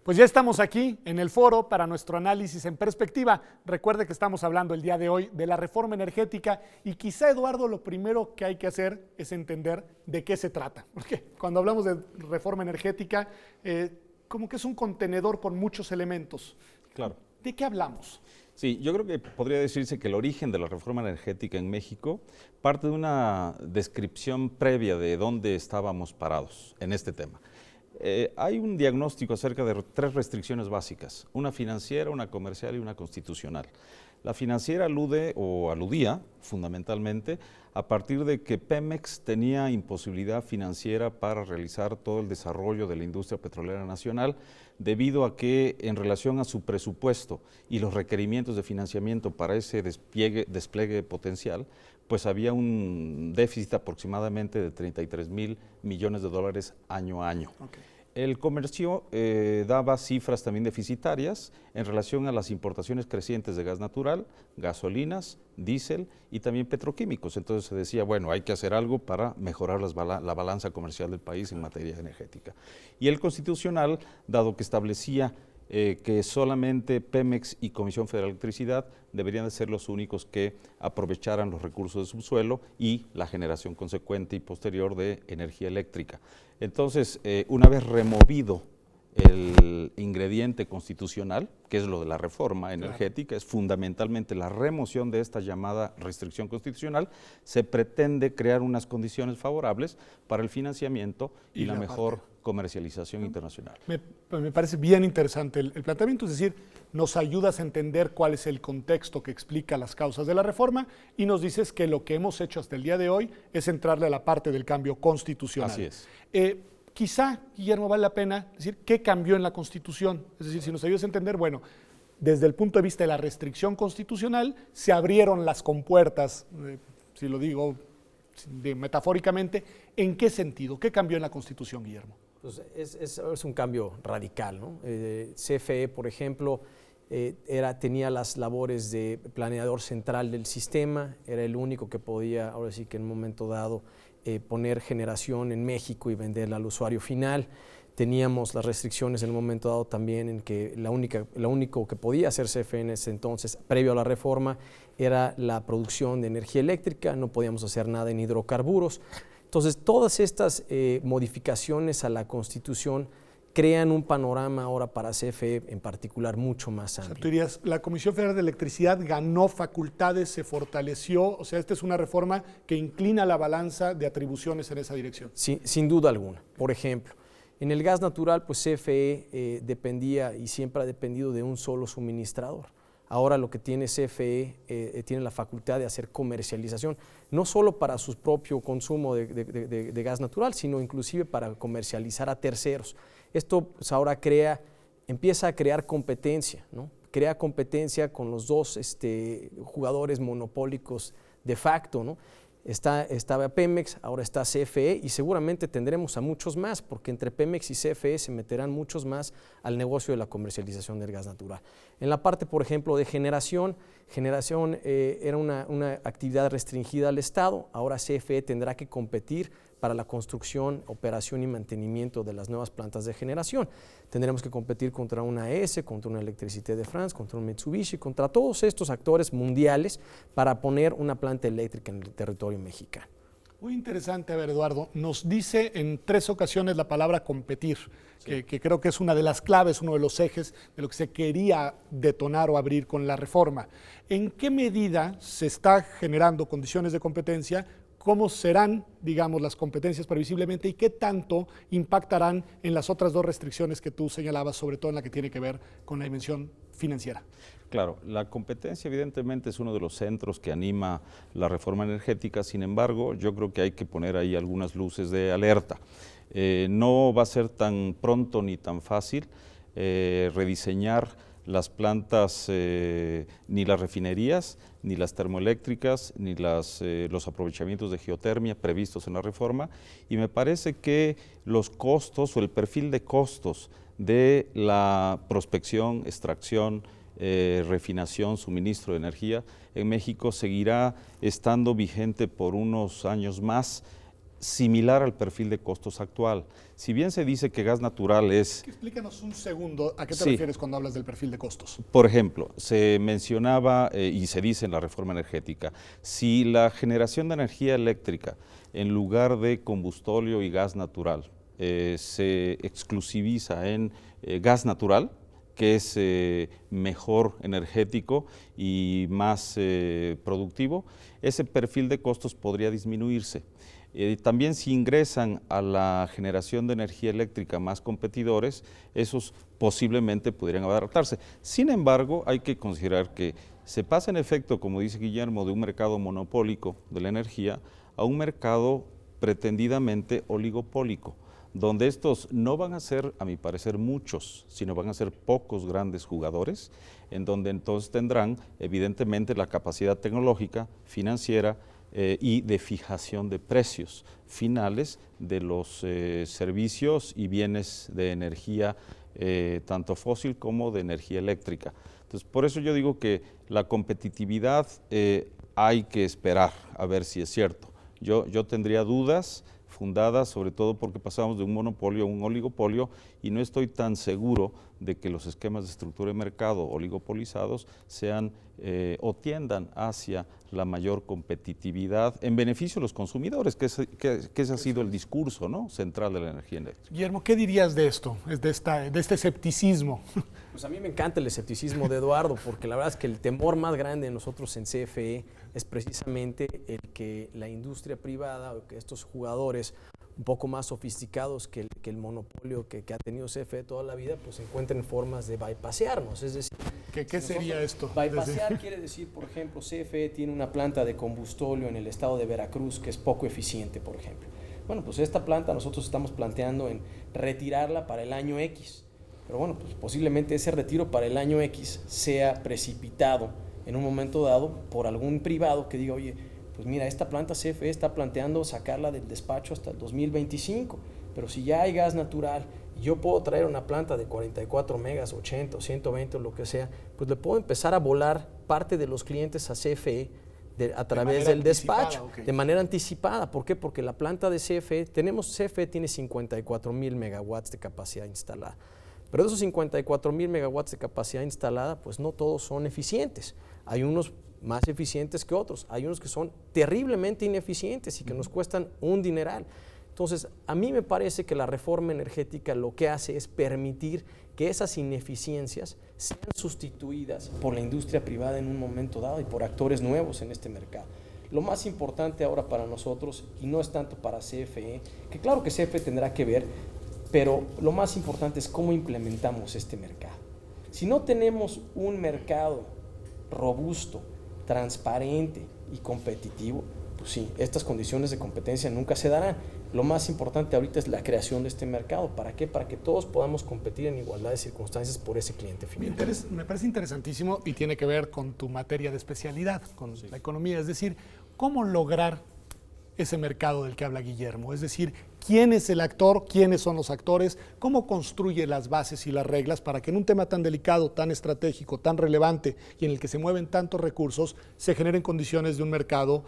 Pues ya estamos aquí en el foro para nuestro análisis en perspectiva. Recuerde que estamos hablando el día de hoy de la reforma energética y quizá, Eduardo, lo primero que hay que hacer es entender de qué se trata. Porque cuando hablamos de reforma energética, como que es un contenedor con muchos elementos. Claro. ¿De qué hablamos? Sí, yo creo que podría decirse que el origen de la reforma energética en México parte de una descripción previa de dónde estábamos parados en este tema. Hay un diagnóstico acerca de tres restricciones básicas, una financiera, una comercial y una constitucional. La financiera alude o aludía fundamentalmente a partir de que Pemex tenía imposibilidad financiera para realizar todo el desarrollo de la industria petrolera nacional debido a que en relación a su presupuesto y los requerimientos de financiamiento para ese despliegue potencial, pues había un déficit aproximadamente de 33,000 millones de dólares año a año. Okay. El comercio daba cifras también deficitarias en relación a las importaciones crecientes de gas natural, gasolinas, diésel y también petroquímicos. Entonces se decía, bueno, hay que hacer algo para mejorar la balanza comercial del país en materia energética. Y el constitucional, dado que establecía que solamente Pemex y Comisión Federal de Electricidad deberían de ser los únicos que aprovecharan los recursos de subsuelo y la generación consecuente y posterior de energía eléctrica. Entonces, una vez removido el ingrediente constitucional, que es lo de la reforma energética, es fundamentalmente la remoción de esta llamada restricción constitucional, se pretende crear unas condiciones favorables para el financiamiento y la mejor comercialización internacional. Me parece bien interesante el planteamiento, es decir, nos ayudas a entender cuál es el contexto que explica las causas de la reforma y nos dices que lo que hemos hecho hasta el día de hoy es entrarle a la parte del cambio constitucional. Así es. Quizá, Guillermo, vale la pena decir qué cambió en la Constitución. Es decir, si nos ayudas a entender, bueno, desde el punto de vista de la restricción constitucional, se abrieron las compuertas, si lo digo metafóricamente, ¿en qué sentido? ¿Qué cambió en la Constitución, Guillermo? Pues es un cambio radical, ¿no? CFE, por ejemplo, tenía las labores de planeador central del sistema, era el único que podía, ahora sí que en un momento dado, poner generación en México y venderla al usuario final. Teníamos las restricciones en un momento dado también en que lo único que podía hacer CFE en ese entonces, previo a la reforma, era la producción de energía eléctrica, no podíamos hacer nada en hidrocarburos. Entonces, todas estas modificaciones a la Constitución crean un panorama ahora para CFE en particular mucho más amplio. O sea, tú dirías, la Comisión Federal de Electricidad ganó facultades, se fortaleció, o sea, esta es una reforma que inclina la balanza de atribuciones en esa dirección. Sí, sin duda alguna. Por ejemplo, en el gas natural, pues CFE dependía y siempre ha dependido de un solo suministrador. Ahora lo que tiene CFE tiene la facultad de hacer comercialización, no solo para su propio consumo de gas natural, sino inclusive para comercializar a terceros. Esto pues, ahora empieza a crear competencia, ¿no? Crea competencia con los dos jugadores monopólicos de facto, ¿no? Estaba Pemex, ahora está CFE y seguramente tendremos a muchos más porque entre Pemex y CFE se meterán muchos más al negocio de la comercialización del gas natural. En la parte, por ejemplo, de generación era una actividad restringida al Estado, ahora CFE tendrá que competir para la construcción, operación y mantenimiento de las nuevas plantas de generación. Tendremos que competir contra una AES, contra una Electricité de France, contra un Mitsubishi, contra todos estos actores mundiales para poner una planta eléctrica en el territorio mexicano. Muy interesante, a ver, Eduardo, nos dice en 3 ocasiones la palabra competir, sí, que creo que es una de las claves, uno de los ejes de lo que se quería detonar o abrir con la reforma. ¿En qué medida se está generando condiciones de competencia? ¿Cómo serán, digamos, las competencias previsiblemente y qué tanto impactarán en las otras 2 restricciones que tú señalabas, sobre todo en la que tiene que ver con la dimensión financiera? Claro, la competencia evidentemente es uno de los centros que anima la reforma energética, sin embargo, yo creo que hay que poner ahí algunas luces de alerta. No va a ser tan pronto ni tan fácil rediseñar las plantas, ni las refinerías, ni las termoeléctricas, ni los aprovechamientos de geotermia previstos en la reforma, y me parece que los costos o el perfil de costos de la prospección, extracción, refinación, suministro de energía en México seguirá estando vigente por unos años más, similar al perfil de costos actual. Si bien se dice que gas natural es... Explícanos un segundo a qué te Sí. refieres cuando hablas del perfil de costos. Por ejemplo, se mencionaba y se dice en la reforma energética, si la generación de energía eléctrica en lugar de combustóleo y gas natural se exclusiviza en gas natural, que es mejor energético y más productivo, ese perfil de costos podría disminuirse. También si ingresan a la generación de energía eléctrica más competidores, esos posiblemente podrían adaptarse. Sin embargo, hay que considerar que se pasa en efecto, como dice Guillermo, de un mercado monopólico de la energía a un mercado pretendidamente oligopólico, donde estos no van a ser, a mi parecer, muchos, sino van a ser pocos grandes jugadores, en donde entonces tendrán evidentemente la capacidad tecnológica, financiera, y de fijación de precios finales de los servicios y bienes de energía, tanto fósil como de energía eléctrica. Entonces, por eso yo digo que la competitividad hay que esperar a ver si es cierto. Yo tendría dudas fundadas, sobre todo porque pasamos de un monopolio a un oligopolio y no estoy tan seguro de que los esquemas de estructura de mercado oligopolizados sean o tiendan hacia la mayor competitividad en beneficio de los consumidores, que ese ha sido el discurso, ¿no?, central de la energía eléctrica. Guillermo, ¿qué dirías de esto, de este escepticismo? Pues a mí me encanta el escepticismo de Eduardo, porque la verdad es que el temor más grande de nosotros en CFE es precisamente el que la industria privada o que estos jugadores un poco más sofisticados que el monopolio que ha tenido CFE toda la vida, pues encuentren formas de bypassearnos. Es decir, ¿Qué sería esto? Bypassear quiere decir, por ejemplo, CFE tiene una planta de combustóleo en el estado de Veracruz que es poco eficiente, por ejemplo. Bueno, pues esta planta nosotros estamos planteando en retirarla para el año X. Pero bueno, pues posiblemente ese retiro para el año X sea precipitado en un momento dado por algún privado que diga, oye, pues mira, esta planta CFE está planteando sacarla del despacho hasta el 2025, pero si ya hay gas natural y yo puedo traer una planta de 44 megas, 80 o 120 o lo que sea, pues le puedo empezar a volar parte de los clientes a CFE a través del despacho, okay, de manera anticipada. ¿Por qué? Porque la planta de CFE tiene 54,000 megawatts de capacidad instalada. Pero de esos 54,000 megawatts de capacidad instalada, pues no todos son eficientes. Hay unos más eficientes que otros, hay unos que son terriblemente ineficientes y que nos cuestan un dineral. Entonces, a mí me parece que la reforma energética lo que hace es permitir que esas ineficiencias sean sustituidas por la industria privada en un momento dado y por actores nuevos en este mercado. Lo más importante ahora para nosotros, y no es tanto para CFE, que claro que CFE tendrá que ver, pero lo más importante es cómo implementamos este mercado. Si no tenemos un mercado robusto, transparente y competitivo, pues sí, estas condiciones de competencia nunca se darán. Lo más importante ahorita es la creación de este mercado. ¿Para qué? Para que todos podamos competir en igualdad de circunstancias por ese cliente final. Me parece interesantísimo y tiene que ver con tu materia de especialidad, con la economía, es decir, cómo lograr ese mercado del que habla Guillermo, es decir, quién es el actor, quiénes son los actores, cómo construye las bases y las reglas para que en un tema tan delicado, tan estratégico, tan relevante y en el que se mueven tantos recursos, se generen condiciones de un mercado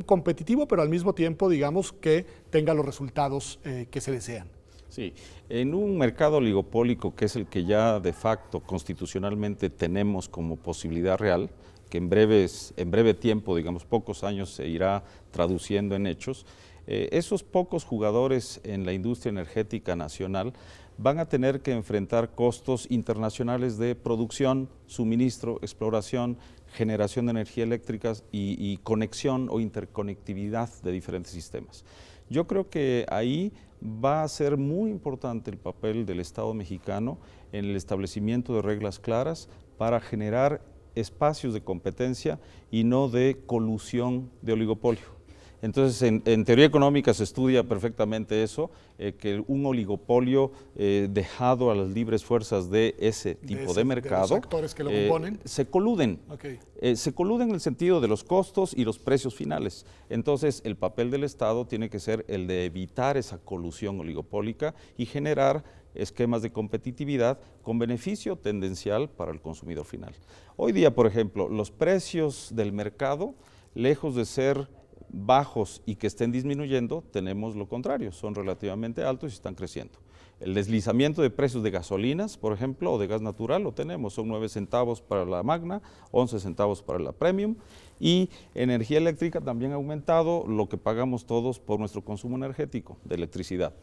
competitivo, pero al mismo tiempo, digamos, que tenga los resultados que se desean. Sí, en un mercado oligopólico que es el que ya de facto constitucionalmente tenemos como posibilidad real, que en breve tiempo, digamos pocos años, se irá traduciendo en hechos, esos pocos jugadores en la industria energética nacional van a tener que enfrentar costos internacionales de producción, suministro, exploración, generación de energía eléctrica y conexión o interconectividad de diferentes sistemas. Yo creo que ahí va a ser muy importante el papel del Estado mexicano en el establecimiento de reglas claras para generar espacios de competencia y no de colusión de oligopolio. Entonces, en teoría económica se estudia perfectamente eso, que un oligopolio dejado a las libres fuerzas de ese tipo de mercado, de los actores que lo componen, se coluden. Okay. Se coluden en el sentido de los costos y los precios finales. Entonces, el papel del Estado tiene que ser el de evitar esa colusión oligopólica y generar esquemas de competitividad con beneficio tendencial para el consumidor final. Hoy día, por ejemplo, los precios del mercado, lejos de ser bajos y que estén disminuyendo, tenemos lo contrario, son relativamente altos y están creciendo. El deslizamiento de precios de gasolinas, por ejemplo, o de gas natural, lo tenemos, son 9 centavos para la Magna, 11 centavos para la Premium, y energía eléctrica también ha aumentado lo que pagamos todos por nuestro consumo energético de electricidad.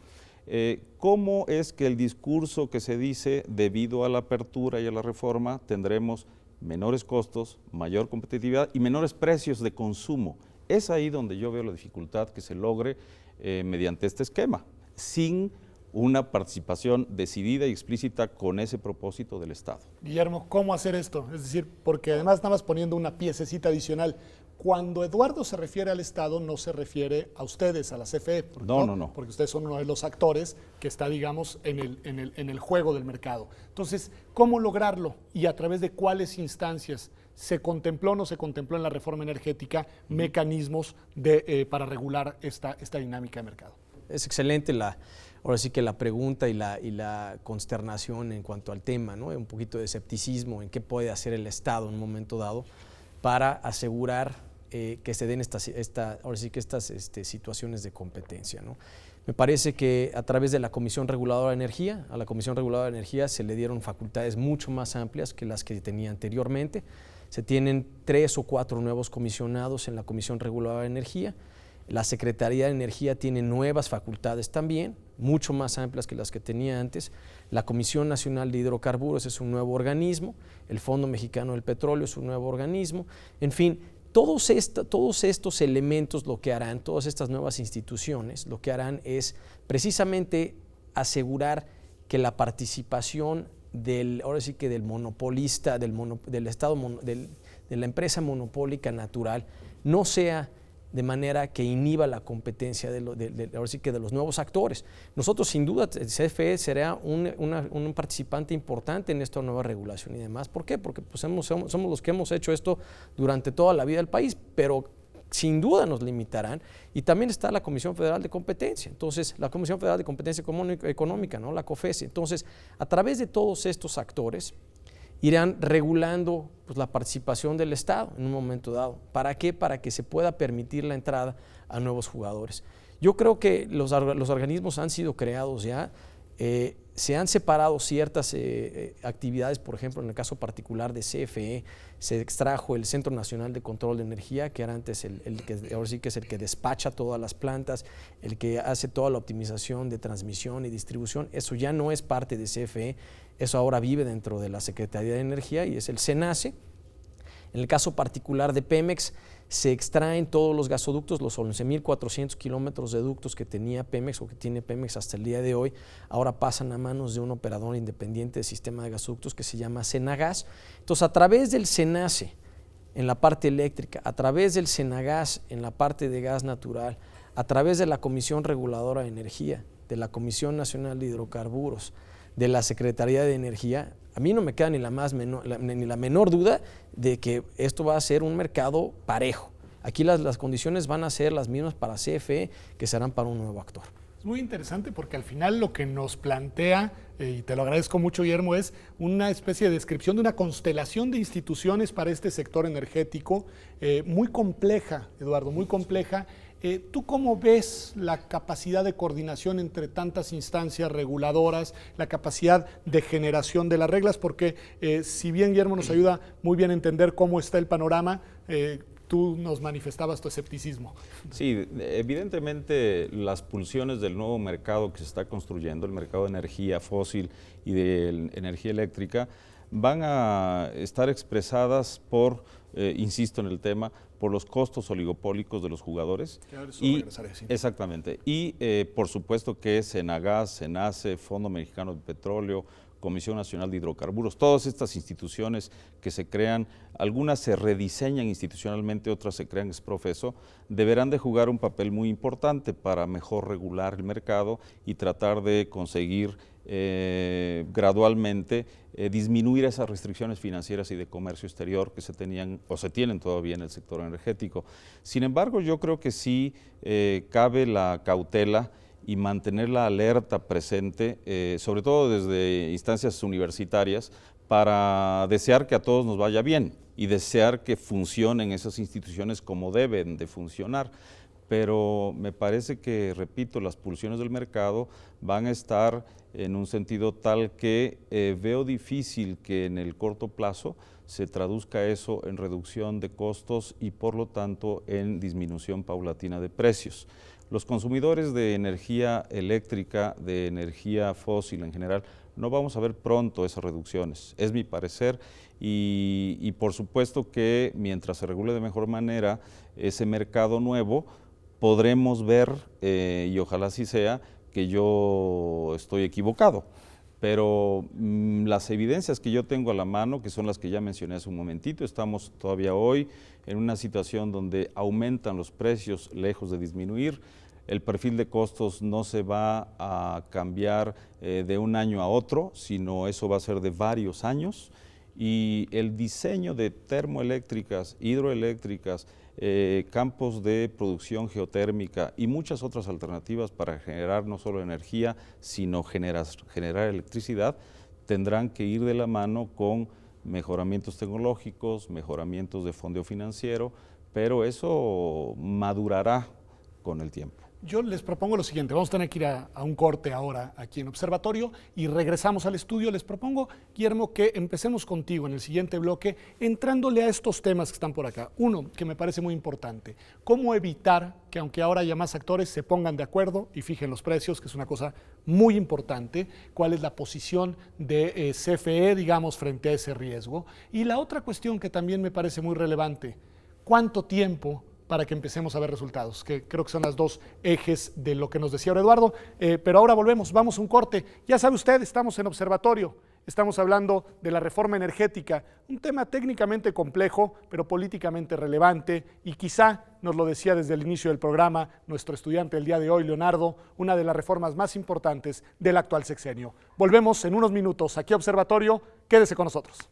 ¿Cómo es que el discurso que se dice, debido a la apertura y a la reforma, tendremos menores costos, mayor competitividad y menores precios de consumo? Es ahí donde yo veo la dificultad que se logre mediante este esquema, sin una participación decidida y explícita con ese propósito del Estado. Guillermo, ¿cómo hacer esto? Es decir, porque además nada más poniendo una piececita adicional, cuando Eduardo se refiere al Estado, no se refiere a ustedes, a la CFE. No. Porque ustedes son uno de los actores que está, digamos, en el juego del mercado. Entonces, ¿cómo lograrlo? ¿Y a través de cuáles instancias? ¿Se contempló o no se contempló en la reforma energética mecanismos para regular esta dinámica de mercado? Es excelente ahora sí que la pregunta y la consternación en cuanto al tema, ¿no? Un poquito de escepticismo en qué puede hacer el Estado en un momento dado para asegurar que se den estas situaciones de competencia, ¿no? Me parece que a través de la Comisión Reguladora de Energía, a la Comisión Reguladora de Energía se le dieron facultades mucho más amplias que las que tenía anteriormente. Se tienen 3 o 4 nuevos comisionados en la Comisión Reguladora de Energía. La Secretaría de Energía tiene nuevas facultades también, mucho más amplias que las que tenía antes. La Comisión Nacional de Hidrocarburos es un nuevo organismo, el Fondo Mexicano del Petróleo es un nuevo organismo. En fin, todos estos elementos lo que harán, todas estas nuevas instituciones, lo que harán es precisamente asegurar que la participación ahora sí que del monopolista, del Estado, de la empresa monopólica natural, no sea de manera que inhiba la competencia ahora sí que de los nuevos actores. Nosotros, sin duda, CFE será un participante importante en esta nueva regulación y demás. ¿Por qué? Porque pues, somos los que hemos hecho esto durante toda la vida del país, pero sin duda nos limitarán. Y también está la Comisión Federal de Competencia. Entonces, la Comisión Federal de Competencia Económica, ¿no? La COFESE. Entonces, a través de todos estos actores, irán regulando pues, la participación del Estado en un momento dado. ¿Para qué? Para que se pueda permitir la entrada a nuevos jugadores. Yo creo que los organismos han sido creados ya, se han separado ciertas actividades, por ejemplo, en el caso particular de CFE, se extrajo el Centro Nacional de Control de Energía, que era antes el que ahora sí que es el que despacha todas las plantas, el que hace toda la optimización de transmisión y distribución. Eso ya no es parte de CFE, eso ahora vive dentro de la Secretaría de Energía y es el SENACE. En el caso particular de Pemex, se extraen todos los gasoductos, los 11.400 kilómetros de ductos que tenía Pemex o que tiene Pemex hasta el día de hoy, ahora pasan a manos de un operador independiente de sistema de gasoductos que se llama Senagas. Entonces, a través del SENACE, en la parte eléctrica, a través del Senagas, en la parte de gas natural, a través de la Comisión Reguladora de Energía, de la Comisión Nacional de Hidrocarburos, de la Secretaría de Energía, a mí no me queda ni la menor duda de que esto va a ser un mercado parejo. Aquí las condiciones van a ser las mismas para CFE que serán para un nuevo actor. Es muy interesante porque al final lo que nos plantea, y te lo agradezco mucho, Guillermo, es una especie de descripción de una constelación de instituciones para este sector energético muy compleja, Eduardo, muy compleja. ¿Tú cómo ves la capacidad de coordinación entre tantas instancias reguladoras, la capacidad de generación de las reglas? Porque si bien Guillermo nos ayuda muy bien a entender cómo está el panorama, tú nos manifestabas tu escepticismo. Sí, evidentemente las pulsiones del nuevo mercado que se está construyendo, el mercado de energía fósil y de energía eléctrica, van a estar expresadas por, insisto en el tema, por los costos oligopólicos de los jugadores. Exactamente. Y por supuesto que Senagas, Senace, Fondo Mexicano de Petróleo, Comisión Nacional de Hidrocarburos, todas estas instituciones que se crean, algunas se rediseñan institucionalmente, otras se crean ex profeso, deberán de jugar un papel muy importante para mejor regular el mercado y tratar de conseguir gradualmente disminuir esas restricciones financieras y de comercio exterior que se tenían o se tienen todavía en el sector energético. Sin embargo, yo creo que sí cabe la cautela y mantener la alerta presente, sobre todo desde instancias universitarias, para desear que a todos nos vaya bien y desear que funcionen esas instituciones como deben de funcionar. Pero me parece que, repito, las pulsiones del mercado van a estar en un sentido tal que veo difícil que en el corto plazo se traduzca eso en reducción de costos y por lo tanto en disminución paulatina de precios. Los consumidores de energía eléctrica, de energía fósil en general, no vamos a ver pronto esas reducciones, es mi parecer, y por supuesto que mientras se regule de mejor manera ese mercado nuevo, podremos ver, y ojalá así sea, que yo estoy equivocado. Pero las evidencias que yo tengo a la mano, que son las que ya mencioné hace un momentito, estamos todavía hoy en una situación donde aumentan los precios lejos de disminuir. El perfil de costos no se va a cambiar de un año a otro, sino eso va a ser de varios años. Y el diseño de termoeléctricas, hidroeléctricas, campos de producción geotérmica y muchas otras alternativas para generar no solo energía, sino generar electricidad, tendrán que ir de la mano con mejoramientos tecnológicos, mejoramientos de fondeo financiero, pero eso madurará con el tiempo. Yo les propongo lo siguiente, vamos a tener que ir a un corte ahora aquí en Observatorio y regresamos al estudio. Les propongo, Guillermo, que empecemos contigo en el siguiente bloque, entrándole a estos temas que están por acá. Uno, que me parece muy importante, cómo evitar que aunque ahora haya más actores se pongan de acuerdo y fijen los precios, que es una cosa muy importante, cuál es la posición de CFE, digamos, frente a ese riesgo. Y la otra cuestión que también me parece muy relevante, ¿cuánto tiempo para que empecemos a ver resultados? Que creo que son las dos ejes de lo que nos decía ahora Eduardo, pero ahora volvemos, vamos a un corte. Ya sabe usted, estamos en Observatorio, estamos hablando de la reforma energética, un tema técnicamente complejo, pero políticamente relevante, y quizá, nos lo decía desde el inicio del programa nuestro estudiante el día de hoy, Leonardo, una de las reformas más importantes del actual sexenio. Volvemos en unos minutos aquí a Observatorio, quédese con nosotros.